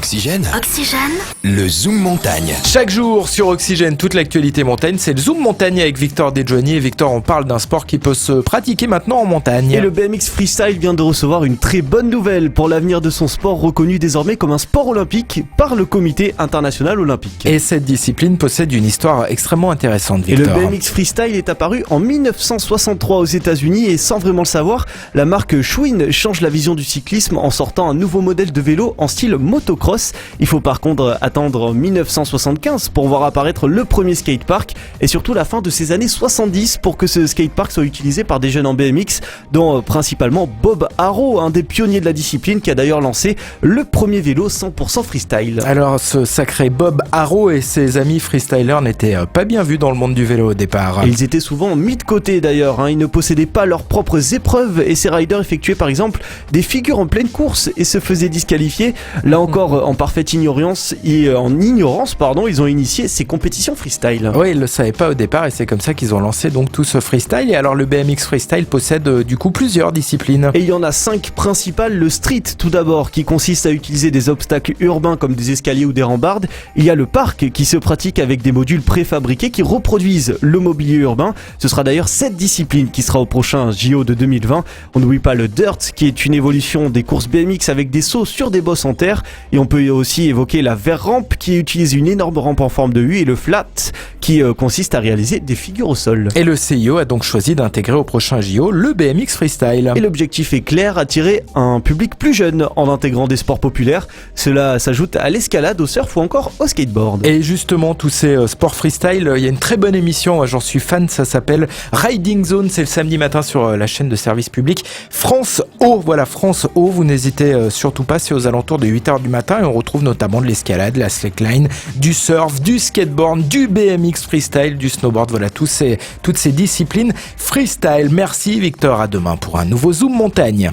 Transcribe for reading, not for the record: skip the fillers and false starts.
Oxygène. Oxygène. Le Zoom Montagne. Chaque jour sur Oxygène, toute l'actualité montagne, c'est le Zoom Montagne avec Victor Desjoignies. Et Victor, on parle d'un sport qui peut se pratiquer maintenant en montagne. Et le BMX Freestyle vient de recevoir une très bonne nouvelle pour l'avenir de son sport, reconnu désormais comme un sport olympique par le Comité international olympique. Et cette discipline possède une histoire extrêmement intéressante, Et le Victor. BMX Freestyle est apparu en 1963 aux États-Unis et sans vraiment le savoir, la marque Schwinn change la vision du cyclisme en sortant un nouveau modèle de vélo en style motocross. Il faut par contre attendre 1975 pour voir apparaître le premier skatepark et surtout la fin de ces années 70 pour que ce skatepark soit utilisé par des jeunes en BMX, dont principalement Bob Arrow, un des pionniers de la discipline qui a d'ailleurs lancé le premier vélo 100% freestyle. Alors, ce sacré Bob Arrow et ses amis freestylers n'étaient pas bien vus dans le monde du vélo au départ. Et ils étaient souvent mis de côté d'ailleurs, ils ne possédaient pas leurs propres épreuves et ces riders effectuaient par exemple des figures en pleine course et se faisaient disqualifier. Là encore, en parfaite ignorance, ils ont initié ces compétitions freestyle. Oui, ils le savaient pas au départ et c'est comme ça qu'ils ont lancé donc tout ce freestyle. Et alors le BMX Freestyle possède du coup plusieurs disciplines. Et il y en a 5 principales. Le street tout d'abord, qui consiste à utiliser des obstacles urbains comme des escaliers ou des rambardes. Il y a le park qui se pratique avec des modules préfabriqués qui reproduisent le mobilier urbain. Ce sera d'ailleurs cette discipline qui sera au prochain JO de 2020. On n'oublie pas le dirt qui est une évolution des courses BMX avec des sauts sur des bosses en terre. Et on peut aussi évoquer la vert-rampe qui utilise une énorme rampe en forme de U et le flat qui consiste à réaliser des figures au sol. Et le CIO a donc choisi d'intégrer au prochain JO le BMX Freestyle. Et l'objectif est clair, attirer un public plus jeune en intégrant des sports populaires. Cela s'ajoute à l'escalade, au surf ou encore au skateboard. Et justement, tous ces sports freestyle, il y a une très bonne émission, j'en suis fan, ça s'appelle Riding Zone, c'est le samedi matin sur la chaîne de service public France O. Voilà, France O, vous n'hésitez surtout pas, c'est aux alentours de 8h du matin et on retrouve notamment de l'escalade, la slackline, du surf, du skateboard, du BMX freestyle, du snowboard, voilà, toutes ces disciplines freestyle. Merci Victor, à demain pour un nouveau Zoom Montagne.